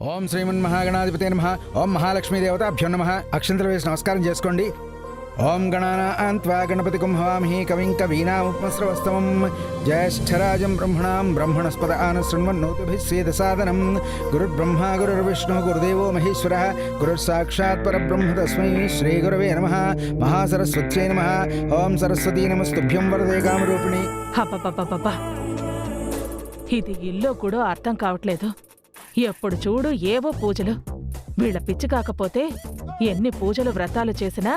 ఓం శ్రీమన్మహాగణాధిపతే నమః. ఓం మహాలక్ష్మీదేవతాభ్యో నమః. అక్షంతలు వేసి నమస్కారం చేసుకోండి. ఓం గణానాన్త్వా గణపతికం హవామహి కవిం కవీనాముపమస్రవస్తమం జ్యేష్ఠరాజం బ్రహ్మణాం బ్రహ్మణస్పద ఆనశృణ్వన్నోతిభిः సేదసాదనం. గురుర్బ్రహ్మ గురుర్విష్ణు గురుదేవో మహేశ్వరः గురుస్సాక్షాత్ పరబ్రహ్మ తస్మై శ్రీగురవే నమః. మహాసరస్వత్యై నమః. ఓం సరస్వతీ నమస్తుభ్యం వరదే కామరూపిణి. హబ్బబ్బబ్బబ్బా, ఇది ఇల్లు కూడా అర్థం కావట్లేదు. ఎప్పుడు చూడు ఏవో పూజలు. వీళ్ళ పిచ్చి కాకపోతే ఎన్ని పూజలు వ్రతాలు చేసినా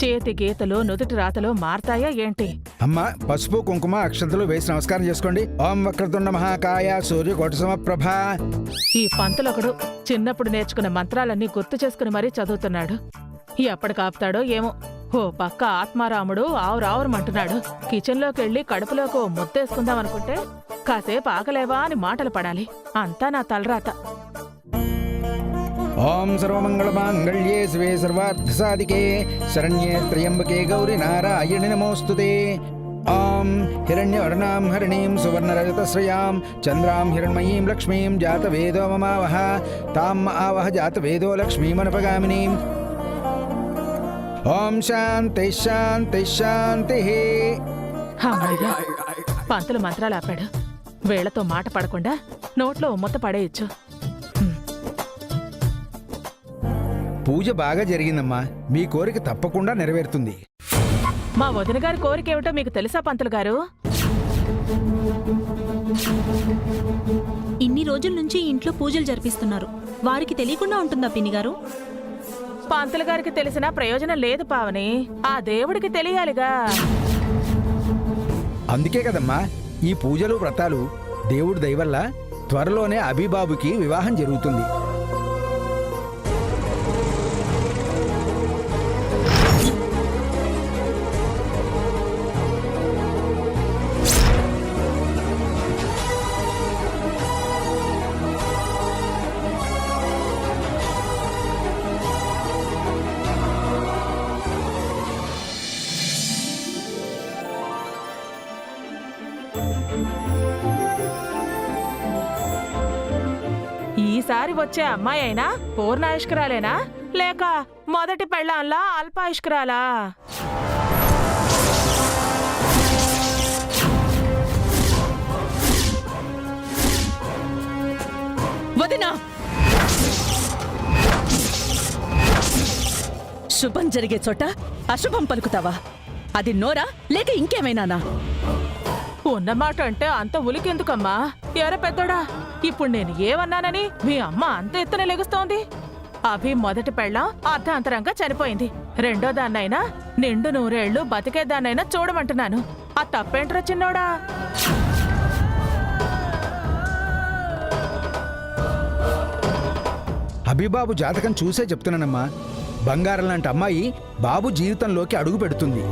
చేతి గీతలు నుదుటి రాతలు మారతాయా ఏంటి? అమ్మ, పసుపు కుంకుమ అక్షంతలు వేసి నమస్కారం చేసుకోండి. ఓం వక్రతుండ మహాకాయ సూర్యకోటి సమప్రభ. ఈ పంతులొకడు చిన్నప్పుడు నేర్చుకున్న మంత్రాలన్నీ గుర్తు చేసుకుని మరీ చదువుతున్నాడు. ఎప్పటికాపుతాడో ఏమో. ఓ పక్క ఆత్మారాముడు ఆవురావురమంటున్నాడు. కిచెన్లోకి వెళ్ళి కడుపులోకి ఓ ముద్దేసుకుందామనుకుంటే కాసేపు ఆకలేవా అని మాటలు పడాలి. అంతా నా తలరాత. ఓం సర్వమంగళమాంగళ్యే శివే సర్వార్థసాధికే శరణ్యే త్ర్యంబకే గౌరి నారాయణి నమోస్తుతే. ఓం హిరణ్యవర్ణాం హరిణీం సువర్ణరజతశ్రయాం చంద్రాం హిరణ్మయీం లక్ష్మీం జాతవేదో మమావహ తాం ఆవహ జాతవేదో లక్ష్మీమనుపగామినీం. ఓం శాంతి శాంతి శాంతి. అమ్మయ్య, పంతులు మంత్రాలు ఆపాడు. వేళ్లతో మాట పడకుండా నోట్లో ముద్ద పడేయచ్చు. పూజ బాగా జరిగిందమ్మా. మీ కోరిక తప్పకుండా నెరవేరుతుంది. మా వదిన గారి కోరికేమిటో మీకు తెలుసా పంతులు గారు? ఇన్ని రోజుల నుంచి ఇంట్లో పూజలు జరిపిస్తున్నారు. వారికి తెలియకుండా ఉంటుందా పిన్ని గారు? పంతులు గారికి తెలిసినా ప్రయోజనం లేదు పావని. ఆ దేవుడికి తెలియాలిగా. అందుకే కదమ్మా ఈ పూజలు వ్రతాలు. దేవుడి దయ వల్ల త్వరలోనే అభిబాబుకి వివాహం జరుగుతుంది. ఈసారి వచ్చే అమ్మాయి అయినా పూర్ణాయుష్కరాలేనా లేక మొదటి పెళ్ళాంలా అల్పాయుష్కరాలా? వదినా, శుభం జరిగే చోట అశుభం పలుకుతావా? అది నోరా లేక ఇంకేమైనానా? ఉన్నమాట అంటే అంత ఉలికెందుకమ్మా? ఎర పెద్దోడా, ఇప్పుడు నేను ఏమన్నానని మీ అమ్మ అంత ఎత్తున లెగుస్తోంది? అభి మొదటి పెళ్ళం అర్ధాంతరంగా చనిపోయింది. రెండో దాన్నైనా నిండు 100 ఏళ్లు బతికేదాన్నైనా చూడమంటున్నాను. ఆ తప్పేంట్రా చిన్నోడా? అభిబాబు జాతకం చూసే చెప్తున్నానమ్మా. బంగారం లాంటి అమ్మాయి బాబు జీవితంలోకి అడుగు పెడుతుంది.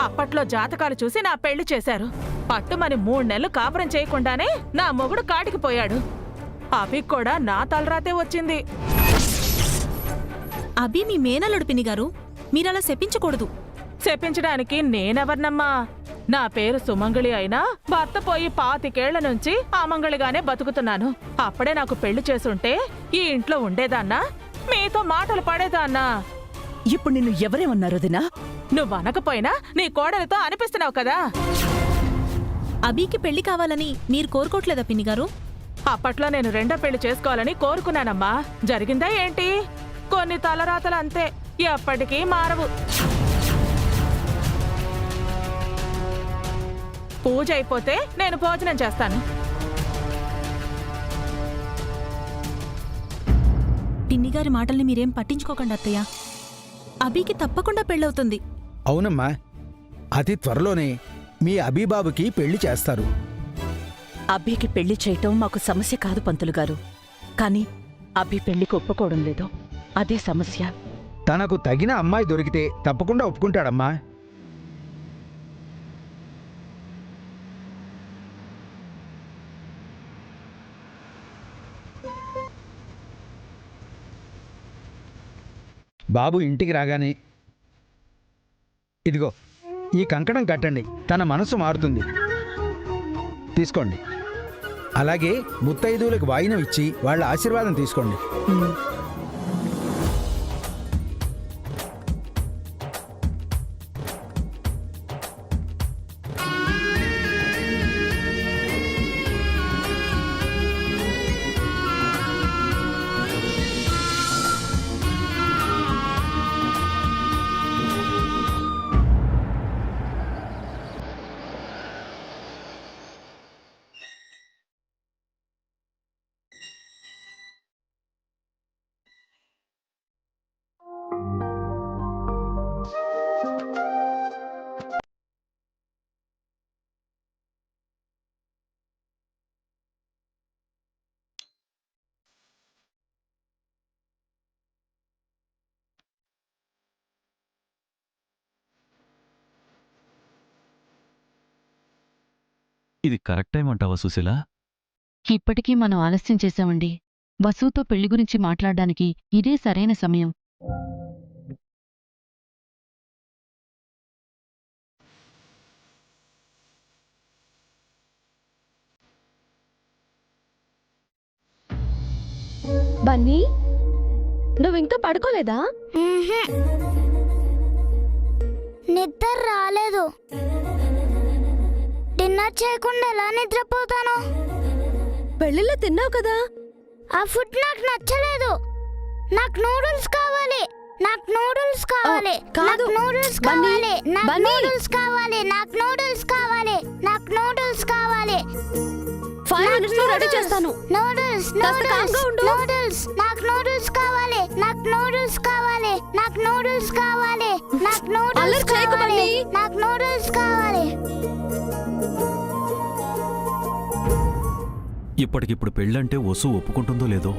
అప్పట్లో జాతకాలు చూసి నా పెళ్లి చేశారు. పట్టుమని 3 నెలలు కాపురం చేయకుండానే నా మొగుడు కాటికి పోయాడు. అభి కూడా నా తలరాతే వచ్చింది. అభి మీ మేనల్లుడు పిన్ని గారు. మీరలా శపించకూడదు. చెప్పించడానికి నేనెవర్నమ్మా? నా పేరు సుమంగళి అయినా భర్త పోయి 25 ఏళ్ల నుంచి అమంగళిగానే బతుకుతున్నాను. అప్పుడే నాకు పెళ్లి చేసుంటే ఈ ఇంట్లో ఉండేదాన్నా? మీతో మాటలు పడేదాన్నా? ఇప్పుడు నిన్ను ఎవరేమన్నారు వదినా? నువ్వనకపోయినా నీ కోడలితో అనిపిస్తున్నావు కదా. అభికి పెళ్లి కావాలని మీరు కోరుకోవట్లేదా పిన్ని గారు? అప్పట్లో నేను రెండో పెళ్లి చేసుకోవాలని కోరుకున్నానమ్మా. జరిగిందా ఏంటి? కొన్ని తలరాతలు అంతే, ఎప్పటికీ మారవు. పూజ అయిపోతే నేను భోజనం చేస్తాను. పిన్ని గారి మాటల్ని మీరేం పట్టించుకోకండి అత్తయ్య. అభికి తప్పకుండా పెళ్ళవుతుంది. అవునమ్మా, అతి త్వరలోనే మీ అభిబాబుకి పెళ్లి చేస్తారు. అబ్బికి పెళ్లి చేయటం మాకు సమస్య కాదు పంతులు గారు. కానీ అబ్బి పెళ్లికి ఒప్పుకోవడం లేదు, అదే సమస్య. తనకు తగిన అమ్మాయి దొరికితే తప్పకుండా ఒప్పుకుంటాడమ్మా. బాబు ఇంటికి రాగానే ఇదిగో ఈ కంకణం కట్టండి. తన మనసు మారుతుంది. తీసుకోండి. అలాగే ముత్తైదువులకు వాయినం ఇచ్చి వాళ్ళ ఆశీర్వాదం తీసుకోండి. ఇది కరెక్ట్ టైం అంటావా సుశీల? ఇప్పటికీ మనం ఆలస్యం చేశామండి. వసుతో పెళ్లి గురించి మాట్లాడడానికి ఇదే సరైన సమయం. బన్నీ, నువ్వింకా పడుకోలేదా? నిద్ర రాలేదు. డిన్నర్ చేయకుండా ఎలా నిద్రపోతాను? పెళ్లిలో తిన్నావు కదా. ఆ ఫుడ్ నాకు నచ్చలేదు. నాకు నూడిల్స్ కావాలి. నాకు నూడిల్స్ కావాలి. కాదు. నాకు నూడిల్స్ బన్నీ, కావాలి. నాకు బన్నీ. నూడిల్స్ కావాలి. నాకు నూడిల్స్ కావాలి. నాకు నూడిల్స్ కావాలి. 5 minutes లో రెడీ చేస్తాను. నూడిల్స్ కాస్త కామ్గా ఉండు. నూడిల్స్ నాకు నూడిల్స్ కావాలి. నాకు నూడిల్స్ కావాలి. నాకు నూడిల్స్ కావాలి. నాకు నూడిల్స్ అల్లరి చేయకు కావాలి. బన్నీ. నాకు నూడిల్స్ కావాలి. ఇప్పటికిప్పుడు పెళ్ళంటే వసు ఒప్పుకుంటుందో లేదో.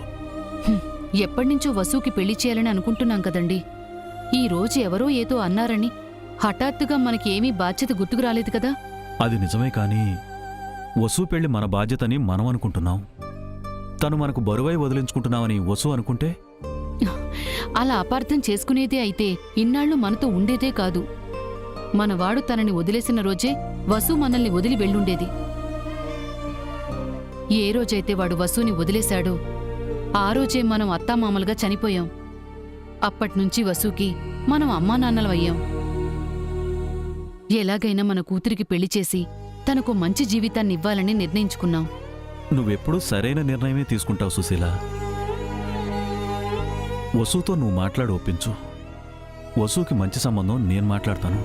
ఎప్పటినుంచో వసుకి పెళ్లి చేయాలని అనుకుంటున్నాం కదండి. ఈ రోజు ఎవరో ఏదో అన్నారని హఠాత్తుగా మనకి ఏమీ బాధ్యత గుర్తుకు రాలేదు కదా. అది నిజమే, కానీ వసు పెళ్లి మన బాధ్యతని మనం అనుకుంటున్నాం. తను మనకు బరువై వదిలించుకుంటున్నామని వసు అనుకుంటే? అలా అపార్థం చేసుకునేదే అయితే ఇన్నాళ్లు మనతో ఉండేదే కాదు. మనవాడు తనని వదిలేసిన రోజే వసు మనల్ని వదిలి వెళ్ళుండేది. ఏ రోజైతే వాడు వసుని వదిలేశాడో ఆ రోజే మనం అత్తామామలుగా చనిపోయాం. అప్పట్నుంచి వసుకి మనం అమ్మానాన్నలమయ్యాం. ఎలాగైనా మన కూతురికి పెళ్లి చేసి తనకు మంచి జీవితాన్ని ఇవ్వాలని నిర్ణయించుకున్నాం. నువ్వెప్పుడూ సరైన నిర్ణయమే తీసుకుంటావు సుశీల. వసుతో నువ్వు మాట్లాడి ఒప్పించు. వసుకి మంచి సంబంధం నేను మాట్లాడతాను.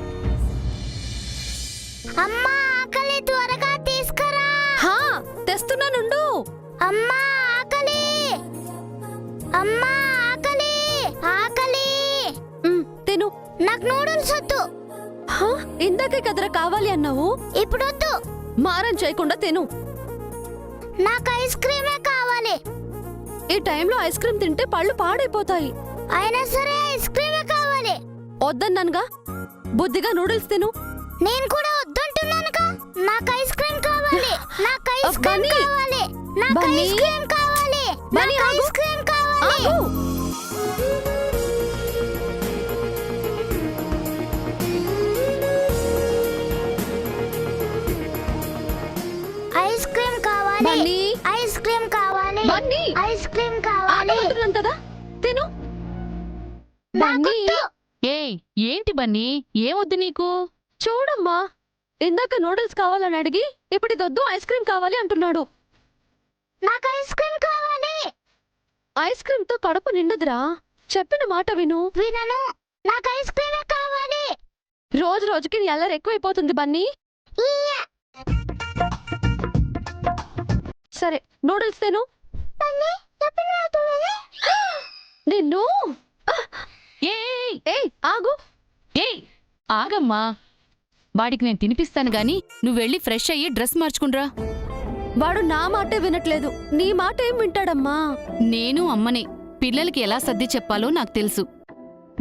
అమ్మా, ఆకలి, త్వరగా తీసుకురా. హా, తెస్తున్నానుండు. అమ్మా, ఆకలి. అమ్మా, ఆకలి. ఆకలి. తిను. నాకు నూడిల్స్ వద్దు. హా, ఇందాకే కదరా కావాలి అన్నావు. ఇప్పుడు వద్దు. మారం చేయకుండా తిను. నాకు ఐస్ క్రీమే కావాలి. ఈ టైంలో ఐస్ క్రీమ్ తింటే పళ్ళు పాడైపోతాయి. అయినా సరే ఐస్ క్రీమే కావాలి. వద్దన్నానుగా. బుద్ధిగా నూడిల్స్ తిను. నేను కూడా వద్దంటున్నానుగా. నాకు ఐస్ క్రీమ్ కావాలి. నాకు ఐస్ క్రీమ్ బన్నీ. కావాలి. నాకు బన్నీ. ఐస్ క్రీమ్ కావాలి. బన్నీ, నాకు ఆగు. ఐస్ క్రీమ్ కావాలి. ఆగు. ఐస్ క్రీమ్ కావాలి. బన్నీ. ఐస్ క్రీమ్ కావాలి. బన్నీ. ఐస్ క్రీమ్ కావాలి. ఆగమంటున్నాను కదా. తిను. నాకు బన్నీ. వద్దు. ఏయ్, ఏంటి బన్నీ, ఏమొద్దు నీకు? చూడమ్మా, ఇందాక నూడిల్స్ కావాలని అడిగి ఇప్పుడు ఇదొద్దు ఐస్ క్రీమ్ కావాలి అంటున్నాడు. నాకు ఐస్ క్రీమ్ కావాలి. ఐస్ క్రీమ్ తో కడుపు నిండదురా. చెప్పిన మాట విను. వినను. నాకు ఐస్ క్రీమే కావాలి. రోజు రోజుకి నీ అల్లరి ఎక్కువైపోతుంది బన్నీ. ఇయ్య. సరే, నూడిల్స్ తిను. బన్నీ, చెప్పిన మాట విను. నిన్ను. ఏయ్ ఏయ్, ఆగు. ఏయ్, ఆగమ్మా. వాడికి నేను తినిపిస్తాను గాని నువ్వెళ్ళి ఫ్రెష్ అయ్యి డ్రెస్ మార్చుకున్రా. వాడు నా మాటే వినట్లేదు. నీ మాట ఏం వింటాడమ్మా? నేను అమ్మనే. పిల్లలకి ఎలా సర్ది చెప్పాలో నాకు తెలుసు.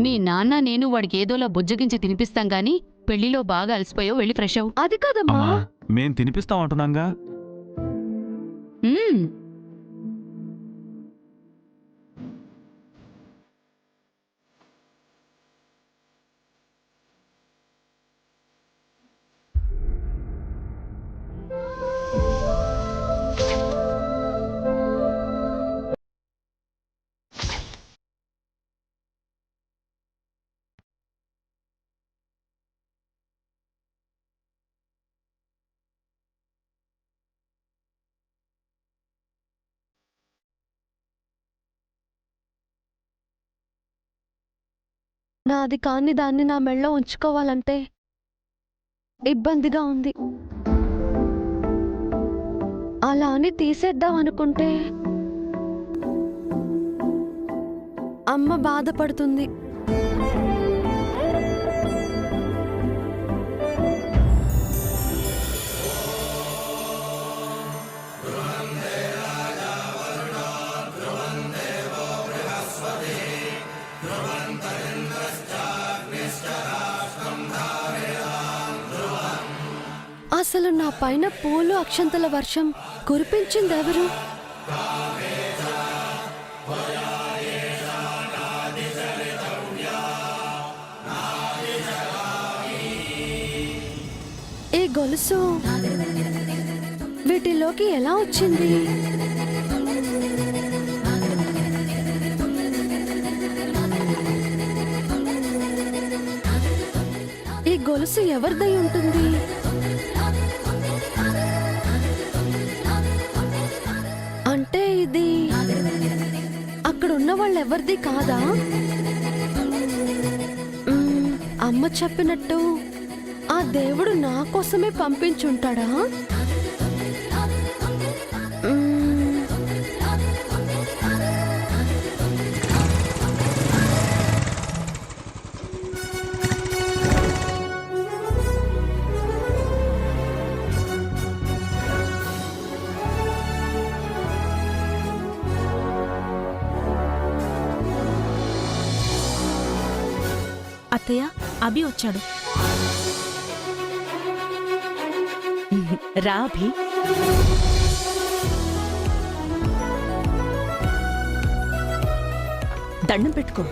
మీ నాన్న నేను వాడికి ఏదోలా బుజ్జగించి తినిపిస్తాం గాని పెళ్లిలో బాగా అలసిపోయో వెళ్ళి ఫ్రెష్ అవ్వు. అది కాదమ్మా. అమ్మా, మేం తినిపిస్తాం అంటున్నాంగా. మ్మ్. నాది కాని దాన్ని నా మెళ్ళో ఉంచుకోవాలంటే ఇబ్బందిగా ఉంది. అలా అని తీసేద్దాం అనుకుంటే అమ్మ బాధపడుతుంది. అసలు నా పైన పూలు అక్షంతల వర్షం కురిపించిందెవరు? ఈ గొలుసు వీటిలోకి ఎలా వచ్చింది? ఈ గొలుసు ఎవరిదై ఉంటుంది? అంటే ఇది అక్కడ ఉన్న వాళ్ళెవరిది కాదా? అమ్మ చెప్పినట్టు ఆ దేవుడు నా కోసమే పంపించుంటాడా? అత్తయ్య, అభి వచ్చాడు. రా అభి. దండం పెట్టుకో.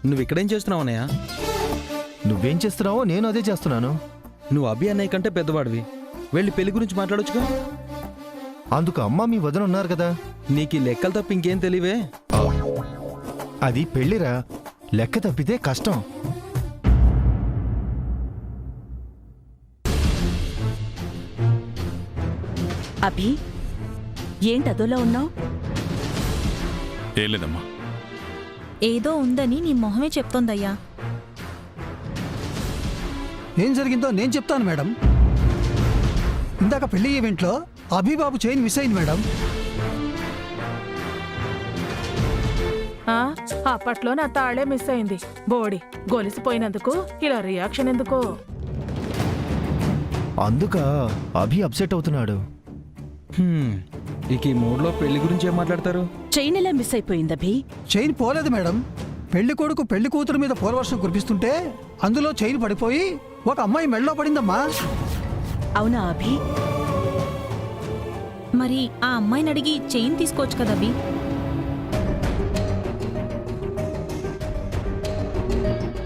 నువ్వు ఇక్కడేం చేస్తున్నావు అన్నయ్య? నువ్వేం చేస్తున్నావో నేను అదే చేస్తున్నాను. నువ్వు అభి అన్నయ్య కంటే పెద్దవాడివి, వెళ్ళి పెళ్లి గురించి మాట్లాడొచ్చుగా. అందుకు అమ్మ మీ వదిన ఉన్నారు కదా. నీకు ఈ లెక్కలు తప్ప ఇంకేం తెలివే? అది పెళ్లిరా, లెక్క తప్పితే కష్టం. అభి, ఏంటి అదోలా ఉన్నావు? ఏం లేదమ్మా. ఏదో ఉందని నీ మొహమే చెప్తోందయ్యా. ఏం జరిగిందో నేను చెప్తాను మేడం. ఇందాక పెళ్లి ఈవెంట్లో అభిబాబు చైన్ మిస్ అయింది మేడం. అప్పట్లో నా తాళే మిస్ అయింది. బోడి గొలిసిపోయినందుకు ఇలా రియాక్షన్ ఎందుకో? అందుక అభి అప్సెట్ అవుతున్నాడు. ఇక ఈ మూడ్లో పెళ్లి గురించి ఏం మాట్లాడతారు? చైన్ ఎలా మిస్ అయిపోయింది అభి? చైన్ పోలేదు మేడం. పెళ్లి కొడుకు పెళ్లి కూతురు మీద పూలవర్షం కురిపిస్తుంటే అందులో చైన్ పడిపోయి ఒక అమ్మాయి మెడలో పడిందమ్మా. అవునా అభి? మరి ఆ అమ్మాయిని అడిగి చైన్ తీసుకోవచ్చు కదా అభి.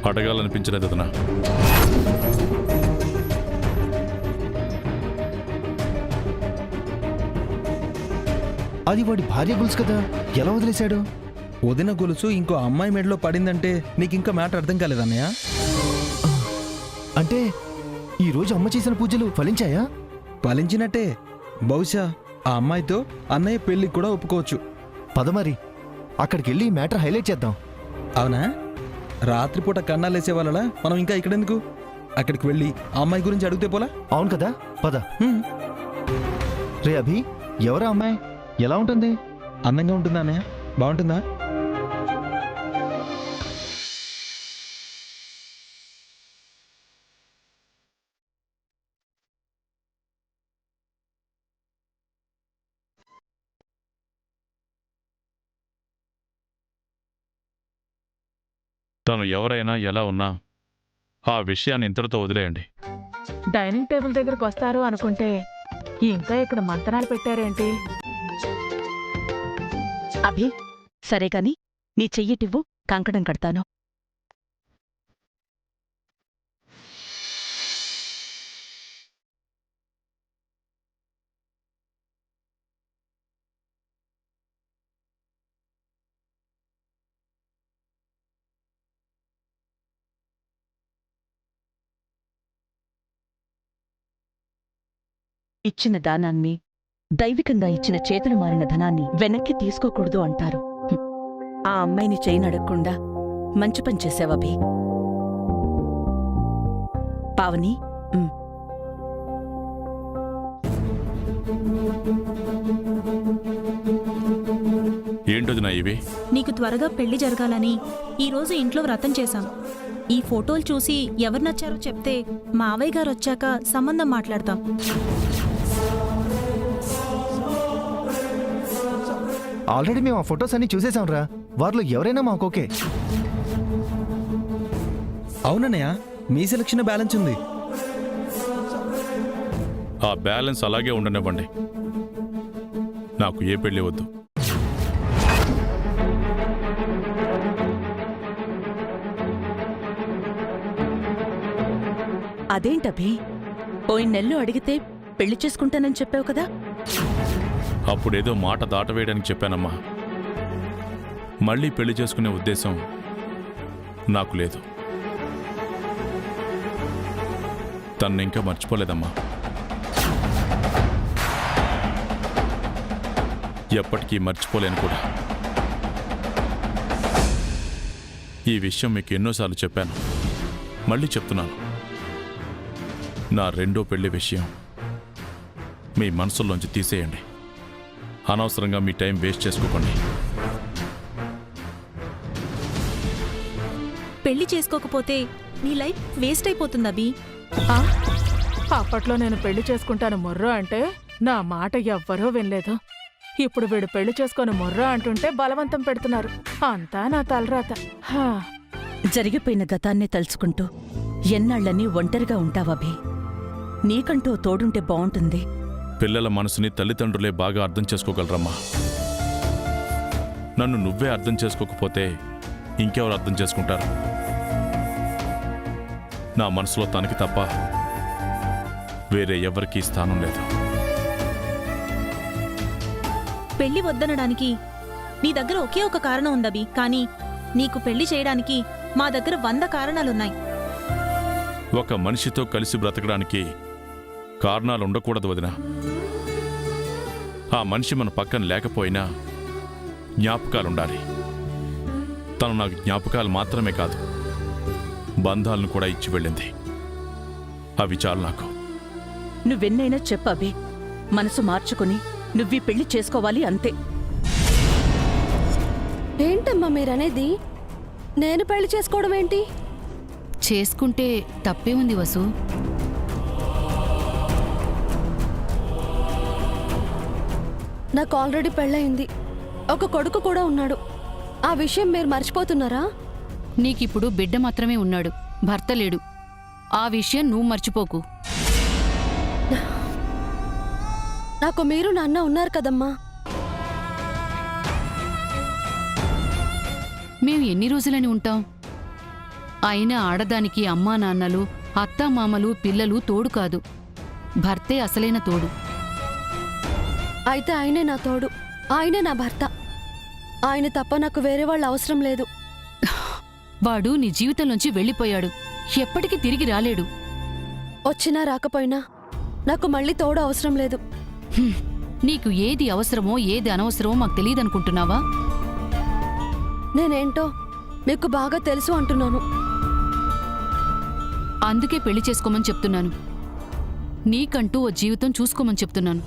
అడగాలనిపించలేదు అతనా? అది వాడి భార్య గొలుసు కదా, ఎలా వదిలేశాడు? వదిన గొలుసు ఇంకో అమ్మాయి మెడలో పడిందంటే నీకు ఇంకా మ్యాటర్ అర్థం కాలేదన్నయ్య? అంటే ఈ రోజు అమ్మ చేసిన పూజలు ఫలించాయా? ఫలించినట్టే. బహుశా ఆ అమ్మాయితో అన్నయ్య పెళ్లికి కూడా ఒప్పుకోవచ్చు. పద మరి అక్కడికి వెళ్ళి మ్యాటర్ హైలైట్ చేద్దాం. అవునా? రాత్రిపూట కన్నాలేసే వాళ్ళలా మనం ఇంకా ఇక్కడెందుకు? అక్కడికి వెళ్ళి ఆ అమ్మాయి గురించి అడిగితే పోలా? అవును కదా, పద. రే అభి, ఎవరా అమ్మాయి? ఎలా ఉంటుంది? అందంగా ఉంటుందా అన్నయ్య? బాగుంటుందా? తను ఎవరైనా ఎలా ఉన్నా ఆ విషయాన్ని ఇంతటితో వదిలేయండి. డైనింగ్ టేబుల్ దగ్గరకు వస్తారు అనుకుంటే ఇంకా ఇక్కడ మంతనాలు పెట్టారేంటి? అభి, సరే కాని నీ చెయ్యిటివ్వు, కంకణం కడతాను. ఇచ్చిన దానాన్ని, దైవికంగా ఇచ్చిన చేతులు మారిన ధనాన్ని వెనక్కి తీసుకోకూడదు అంటారు. ఆ అమ్మాయిని చేయనడగకుండా మంచి పని చేసావభి. పావని, ఏంటొదినా ఇవి? నీకు త్వరగా పెళ్లి జరగాలని ఈరోజు ఇంట్లో వ్రతం చేశాం. ఈ ఫోటోలు చూసి ఎవరు నచ్చారో చెప్తే మావయ్య గారు వచ్చాక సంబంధం మాట్లాడతాం. ఆల్రెడీ మేము ఆ ఫొటోస్ అన్ని చూసేసాం రా. వారిలో ఎవరైనా మాకు ఓకే. అవునన్నయ్య, మీ సెలక్షన్ బ్యాలెన్స్ ఉంది. ఆ బ్యాలెన్స్ అలాగే ఉండనివ్వండి. నాకు ఏ పెళ్లి వద్దు. అదేంటభి, పోయిన నెలలో అడిగితే పెళ్లి చేసుకుంటానని చెప్పావు కదా? అప్పుడేదో మాట దాటవేయడానికి చెప్పానమ్మా. మళ్ళీ పెళ్లి చేసుకునే ఉద్దేశం నాకు లేదు. తన్ని ఇంకా మర్చిపోలేదమ్మా. ఎప్పటికీ మర్చిపోలేను కూడా. ఈ విషయం మీకు ఎన్నోసార్లు చెప్పాను, మళ్ళీ చెప్తున్నాను. నా రెండో పెళ్లి విషయం మీ మనసుల్లోంచి తీసేయండి. అనవసరంగా మీ టైం వేస్ట్ చేసుకోకండి. పెళ్లి చేసుకోకపోతే నీ లైఫ్ వేస్ట్ అయిపోతుంది అభి. ఆ? అప్పట్లో నేను పెళ్లి చేసుకుంటాను మొర్రో అంటే నా మాట ఎవ్వరూ వినలేదు. ఇప్పుడు వీడు పెళ్లి చేసుకొని మొర్రో అంటుంటే బలవంతం పెడుతున్నారు. అంతా నా తలరాత. హా. జరిగిపోయిన గతాన్నే తలుచుకుంటూ ఎన్నాళ్ళని ఒంటరిగా ఉంటావభి. నీకంటూ తోడుంటే బావుంటుంది. పిల్లల మనసుని తల్లిదండ్రులే బాగా అర్థం చేసుకోగలరమ్మా. నన్ను నువ్వే అర్థం చేసుకోకపోతే ఇంకెవరు అర్థం చేసుకుంటారు? నా మనసులో తనకి తప్ప వేరే ఎవరికీ స్థానం లేదు. పెళ్లి వద్దనడానికి నీ దగ్గర ఒకే ఒక కారణం ఉందభి. కానీ నీకు పెళ్లి చేయడానికి మా దగ్గర 100 కారణాలున్నాయి. ఒక మనిషితో కలిసి బ్రతకడానికి కారణాలు ఉండకూడదు వదినా. ఆ మనిషి మన పక్కన లేకపోయినా జ్ఞాపకాలుండాలి. తను నాకు జ్ఞాపకాలు మాత్రమే కాదు, బంధాలను కూడా ఇచ్చి వెళ్ళింది. అవి చాలు నాకు. నువ్వెన్నైనా చెప్పభి. మనసు మార్చుకుని నువ్వీ పెళ్లి చేసుకోవాలి, అంతే. ఏంటమ్మా మీరనేది? నేను పెళ్లి చేసుకోవడం ఏంటి? చేసుకుంటే తప్పే ఉంది వసు. నాకు ఆల్రెడీ పెళ్ళయింది, ఒక కొడుకు కూడా ఉన్నాడు. ఆ విషయం మీరు మర్చిపోతున్నారా? నీకిప్పుడు బిడ్డ మాత్రమే ఉన్నాడు, భర్త లేడు. ఆ విషయం నువ్వు మర్చిపోకు. నాకు మీరు నాన్న ఉన్నారు కదమ్మా. మేము ఎన్ని రోజులని ఉంటాం? అయినా ఆడదానికి అమ్మా నాన్నలు, అత్తామామలు, పిల్లలు తోడు కాదు, భర్తే అసలైన తోడు. అయితే ఆయనే నా తోడు, ఆయనే నా భర్త. ఆయన తప్ప నాకు వేరే వాళ్ళ అవసరం లేదు. వాడు నీ జీవితంలోంచి వెళ్ళిపోయాడు, ఎప్పటికీ తిరిగి రాలేడు. వచ్చినా రాకపోయినా నాకు మళ్ళీ తోడు అవసరం లేదు. నీకు ఏది అవసరమో ఏది అనవసరమో మాకు తెలియదనుకుంటున్నావా? నేనేంటో మీకు బాగా తెలుసు అంటున్నాను. అందుకే పెళ్లి చేసుకోమని చెప్తున్నాను. నీకంటూ ఓ జీవితం చూసుకోమని చెప్తున్నాను.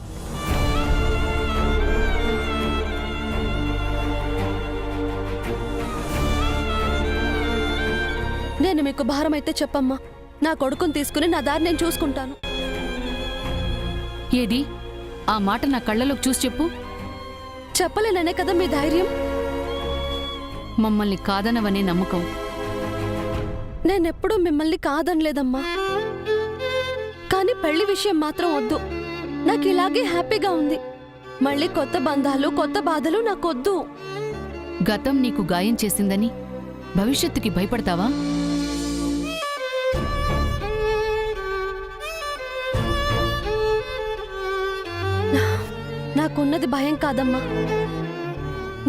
నేను మీకు భారమైతే చెప్పమ్మా. నా కొడుకుని తీసుకుని నా దారి నేను చూసుకుంటాను. ఏది? ఆ మాట నా కళ్ళలోకి చూసి చెప్పు. చెప్పలేననే కదా మీ ధైర్యం. మమ్మల్ని కాదనవనే నమ్మకం. నేనెప్పుడూ మిమ్మల్ని కాదనలేదమ్మా. కానీ పెళ్లి విషయం మాత్రం వద్దు. నాకు ఇలాగే హ్యాపీగా ఉంది. మళ్ళీ కొత్త బంధాలు, కొత్త బాధలు నాకొద్దు. గతం నీకు గాయం చేసిందని భవిష్యత్తుకి భయపడతావా? నాకున్నది భయం కాదమ్మా.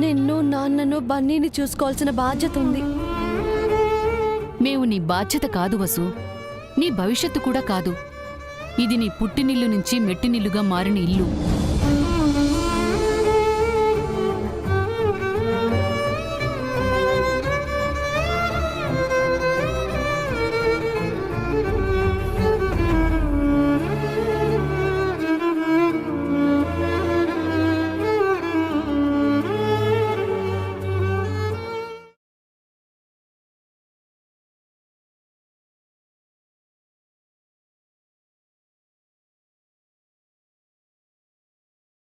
నిన్ను, నాన్నను, బన్నీని చూసుకోవాల్సిన బాధ్యత ఉంది. మేము నీ బాధ్యత కాదు వసు, నీ భవిష్యత్తు కూడా కాదు. ఇది నీ పుట్టినిల్లు నుంచి మెట్టినిల్లుగా మారిన ఇల్లు.